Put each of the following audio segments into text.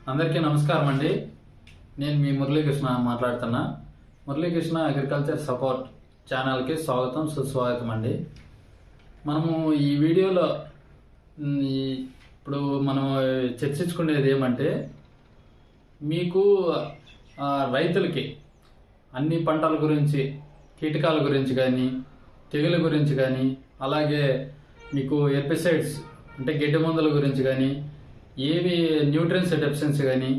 అందరికీ నమస్కారం అండి. నేను మీ మురళీకృష్ణ మాట్లాడుతున్నా. మురళీకృష్ణ అగ్రికల్చర్ సపోర్ట్ ఛానల్కి స్వాగతం సుస్వాగతం అండి. మనము ఈ వీడియోలో ఇప్పుడు మనం చర్చించుకునేది ఏమంటే, మీకు రైతులకి అన్ని పంటల గురించి, కీటకాల గురించి కానీ, తెగుల గురించి కానీ, అలాగే మీకు హెర్బిసైడ్స్ అంటే గడ్డి మందుల గురించి కానీ, ఏవి న్యూట్రియన్స్ డెఫిషియన్సీ కానీ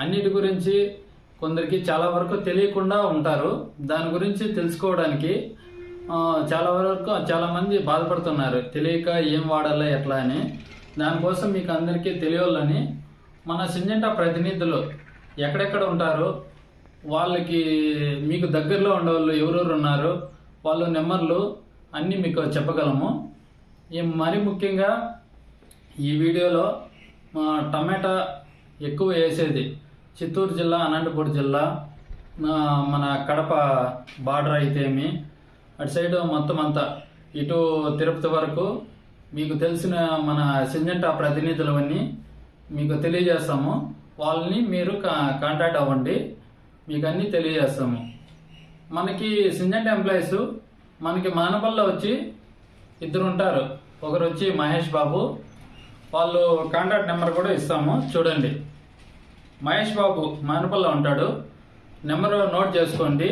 అన్నిటి గురించి కొందరికి చాలా వరకు తెలియకుండా ఉంటారు. దాని గురించి తెలుసుకోవడానికి చాలామంది బాధపడుతున్నారు, తెలియక ఏం వాడాలా ఎట్లా అని. దానికోసం మీకు అందరికీ తెలియాలని మన సింజెంటా ప్రతినిధులు ఎక్కడెక్కడ ఉంటారో వాళ్ళకి, మీకు దగ్గరలో ఉండేవాళ్ళు ఎవరెవరు ఉన్నారు వాళ్ళ నెంబర్లు అన్నీ మీకు చెప్పగలము. మరి ముఖ్యంగా ఈ వీడియోలో టమాటా ఎక్కువ వేసేది చిత్తూరు జిల్లా, అనంతపురం జిల్లా, మన కడప బార్డర్ అయితేమి, అటు సైడ్ మొత్తం అంతా ఇటు తిరుపతి వరకు మీకు తెలిసిన మన సింజెంటా ప్రతినిధులవన్నీ మీకు తెలియజేస్తాము. వాళ్ళని మీరు కాంటాక్ట్ అవ్వండి, మీకు అన్నీ తెలియజేస్తాము. మనకి సింజెంటా ఎంప్లాయీస్ మనకి మానపల్లిలో వచ్చి ఇద్దరు ఉంటారు. ఒకరు వచ్చి మహేష్ బాబు, వాళ్ళు కాంటాక్ట్ నెంబర్ కూడా ఇస్తాము, చూడండి. మహేష్ బాబు మానపల్లిలో ఉంటాడు, నెంబర్ నోట్ చేసుకోండి.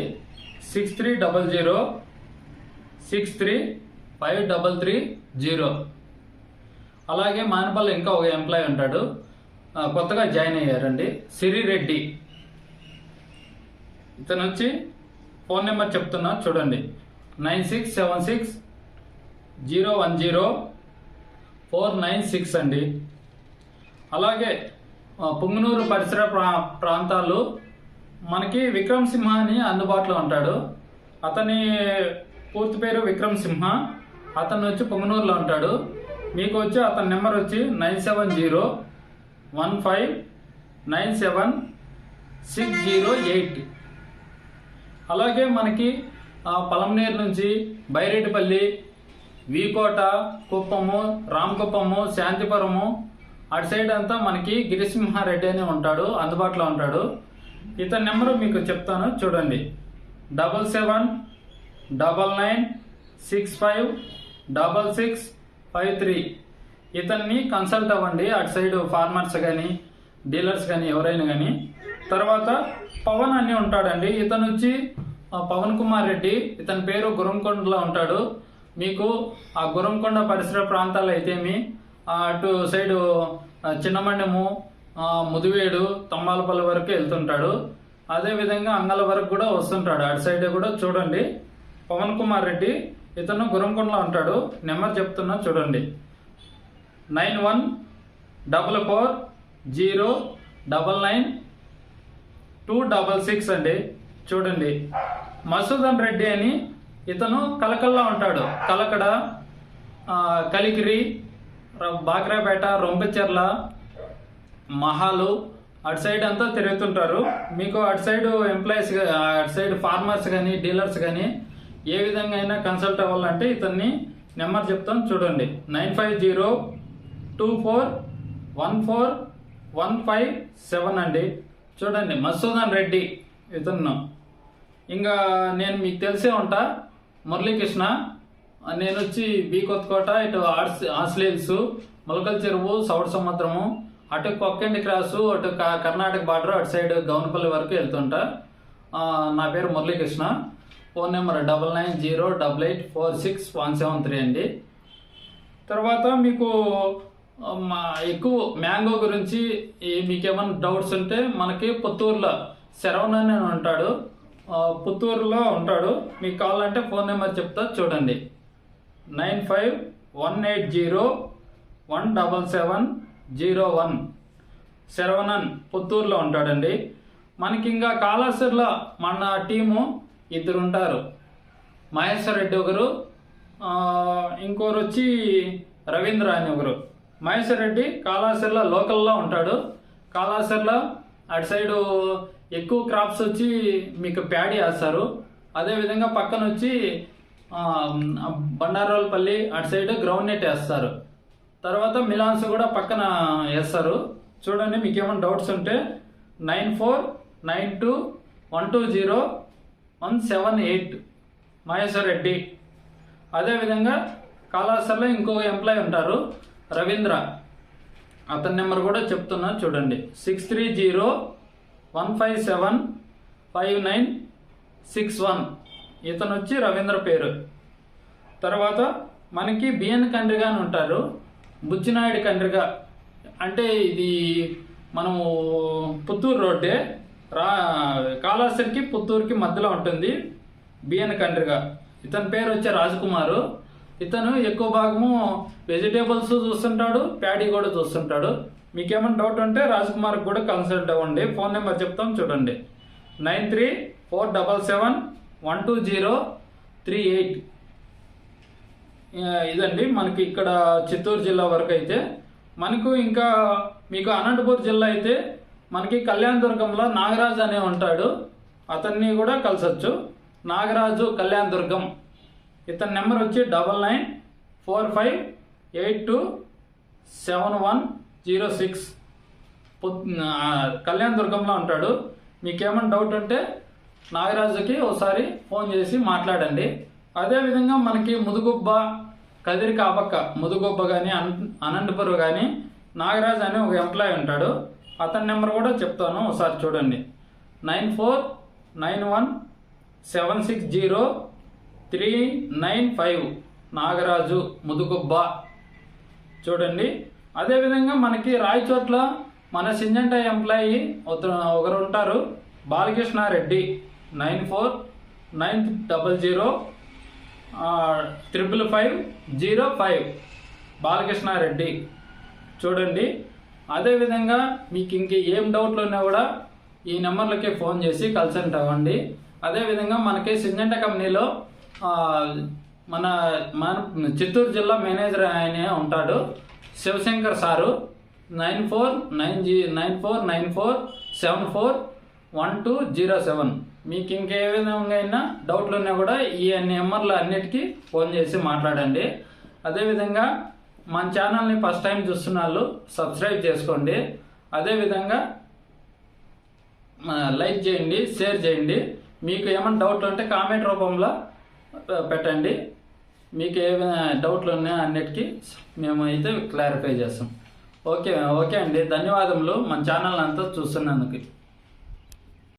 6300635330. అలాగే మానపల్లి ఇంకా ఒక ఎంప్లాయీ ఉంటాడు, కొత్తగా జాయిన్ అయ్యారండి, సిరిరెడ్డి. ఇతను వచ్చి ఫోన్ నెంబర్ చెప్తున్నా చూడండి, 9676010496 అండి. అలాగే పుంగనూరు పరిసర ప్రాంతాలు మనకి విక్రమ్ సింహ అని అందుబాటులో ఉంటాడు. అతని పూర్తి పేరు విక్రమ్ సింహ. అతను వచ్చి పుంగనూరులో ఉంటాడు. మీకు వచ్చి అతని నెంబర్ వచ్చి 9701597608. అలాగే మనకి పలంనేరు నుంచి బైరెడ్డిపల్లి, వీకోట, కుప్పము, రామకుప్పము, శాంతిపురము అటు సైడ్ అంతా మనకి గిరిసింహారెడ్డి అని ఉంటాడు, అందుబాటులో ఉంటాడు. ఇతని నెంబరు మీకు చెప్తాను చూడండి, 7799656653. ఇతన్ని కన్సల్ట్ అవ్వండి, అటు సైడ్ ఫార్మర్స్ కానీ, డీలర్స్ కానీ, ఎవరైనా కానీ. తర్వాత పవన్ అని ఉంటాడండి, ఇతను వచ్చి పవన్ కుమార్ రెడ్డి. ఇతని పేరు గురంకొండలో ఉంటాడు. మీకు ఆ గురంకొండ పరిసర ప్రాంతాలు అయితేమి, అటు సైడు చిన్నమండము, ముదివేడు, తమ్మాలపల్లి వరకు వెళ్తుంటాడు. అదేవిధంగా అంగల వరకు కూడా వస్తుంటాడు, అటు సైడ్ కూడా చూడండి. పవన్ కుమార్ రెడ్డి, ఇతను గురంకొండలో ఉంటాడు. నెంబర్ చెప్తున్నా చూడండి, 9144099266 అండి. చూడండి. మసూదన్ రెడ్డి అని ఇతను కలకల్లో ఉంటాడు, కలకడ, కలికిరి, బాగ్రాపేట, రొంపచెర్ల, మహాలు అటు సైడ్ అంతా తిరుగుతుంటారు. మీకు అటు సైడ్ ఎంప్లాయీస్, అటు సైడ్ ఫార్మర్స్ కానీ, డీలర్స్ కానీ ఏ విధంగా అయినా కన్సల్ట్ అవ్వాలంటే ఇతన్ని నెంబర్ చెప్తాను చూడండి, 9502241557 అండి. చూడండి, మసూదన్ రెడ్డి ఇతను. ఇంకా నేను మీకు తెలిసే ఉంటా, మురళీకృష్ణ. నేను వచ్చి బి కొత్తకోట, ఇటు ఆస్లేల్స్, మొలకల చెరువు, సౌడ్ సముద్రము, అటు కొక్కండి క్రాసు, అటు కర్ణాటక బార్డర్, అటు సైడ్ గౌనపల్లి వరకు వెళ్తుంటా. నా పేరు మురళీకృష్ణ. ఫోన్ నెంబర్ 9908846173 అండి. తర్వాత మీకు ఎక్కువ మ్యాంగో గురించి మీకేమైనా డౌట్స్ ఉంటే మనకి పుత్తూరులో శరవణ్ అని ఉంటాడు, పుత్తూరులో ఉంటాడు. మీకు కావాలంటే ఫోన్ నెంబర్ చెప్తా చూడండి, 9518017701. శరవణన్ పుత్తూరులో ఉంటాడండి. మనకి ఇంకా కాళాసర్లో మన టీము ఇద్దరు ఉంటారు, మహేశ్వర్ రెడ్డి ఒకరు, ఇంకోరు వచ్చి రవీంద్ర అని ఒకరు. మహేశ్వర్ రెడ్డి కాళాసర్లో లోకల్లో ఉంటాడు. కాళాసర్లో అటు సైడు ఎక్కువ క్రాప్స్ వచ్చి మీకు ప్యాడీ వేస్తారు. అదేవిధంగా పక్కన వచ్చి బండారోలపల్లి అటు సైడ్ గ్రౌండ్ నెట్ వేస్తారు. తర్వాత మిలాన్స్ కూడా పక్కన వేస్తారు. చూడండి, మీకు ఏమైనా డౌట్స్ ఉంటే 9492120178 మహేశ్వర్ రెడ్డి. అదేవిధంగా కాళాస్త్రలో ఇంకో ఎంప్లాయీ ఉంటారు రవీంద్ర, అతని నెంబర్ కూడా చెప్తున్నా చూడండి, 6301575961. ఇతను వచ్చి రవీంద్ర పేరు. తర్వాత మనకి బిఎన్ కండ్రిగా అని ఉంటారు, బుచ్చినాయుడు కండ్రిగా. అంటే ఇది మనము పుత్తూరు రోడ్డే, కాళాస్త్రికి పుత్తూరుకి మధ్యలో ఉంటుంది బిఎన్ కండ్రిగా. ఇతని పేరు వచ్చే రాజకుమారు. ఇతను ఎక్కువ భాగము వెజిటేబుల్స్ చూస్తుంటాడు, ప్యాడీ కూడా చూస్తుంటాడు. మీకేమైనా డౌట్ ఉంటే రాజకుమార్కి కూడా కన్సల్ట్ అవ్వండి. ఫోన్ నెంబర్ చెప్తాం చూడండి, 9347712038. ఇదండి మనకి ఇక్కడ చిత్తూరు జిల్లా వరకు అయితే. మనకు ఇంకా మీకు అనంతపూర్ జిల్లా అయితే మనకి కళ్యాణదుర్గంలో నాగరాజు అనే ఉంటాడు, అతన్ని కూడా కలిసొచ్చు. నాగరాజు కళ్యాణదుర్గం. ఇతని నెంబర్ వచ్చి 9945827106. కళ్యాణదుర్గంలో ఉంటాడు. మీకేమైనా డౌట్ ఉంటే నాగరాజుకి ఒకసారి ఫోన్ చేసి మాట్లాడండి. అదేవిధంగా మనకి ముదుగుబ్బ, కదిరి కాపక్క, ముదుగుబ్బ కానీ అనంతపురం కానీ నాగరాజు అనే ఒక ఎంప్లాయీ ఉంటాడు. అతని నెంబర్ కూడా చెప్తాను, ఒకసారి చూడండి, 9491760395 నాగరాజు ముదుగుబ్బ. చూడండి. అదేవిధంగా మనకి రాయచోట్ల మన సింజంట ఎంప్లాయీ ఒకరు ఉంటారు, బాలకృష్ణారెడ్డి, 9490055505 బాలకృష్ణారెడ్డి. చూడండి. అదేవిధంగా మీకు ఇంక ఏం డౌట్లు ఉన్నా కూడా ఈ నెంబర్లకి ఫోన్ చేసి కన్సల్ట్ అవ్వండి. అదేవిధంగా మనకి సింజంట కంపెనీలో మన చిత్తూరు జిల్లా మేనేజర్ ఆయనే ఉంటాడు, శివశంకర్ సారు, 9494741207. మీకు ఇంకే విధంగా అయినా డౌట్లు ఉన్నా కూడా ఈ నెంబర్లు అన్నిటికీ ఫోన్ చేసి మాట్లాడండి. అదేవిధంగా మన ఛానల్ని ఫస్ట్ టైం చూస్తున్న వాళ్ళు సబ్స్క్రైబ్ చేసుకోండి. అదేవిధంగా లైక్ చేయండి, షేర్ చేయండి. మీకు ఏమైనా డౌట్లు ఉంటే కామెంట్ రూపంలో పెట్టండి. మీకు ఏమైనా డౌట్లు ఉన్నాయో అన్నిటికీ మేము అయితే క్లారిఫై చేస్తాం. ఓకే అండి, ధన్యవాదములు మన ఛానల్ అంతా చూస్తున్నందుకు.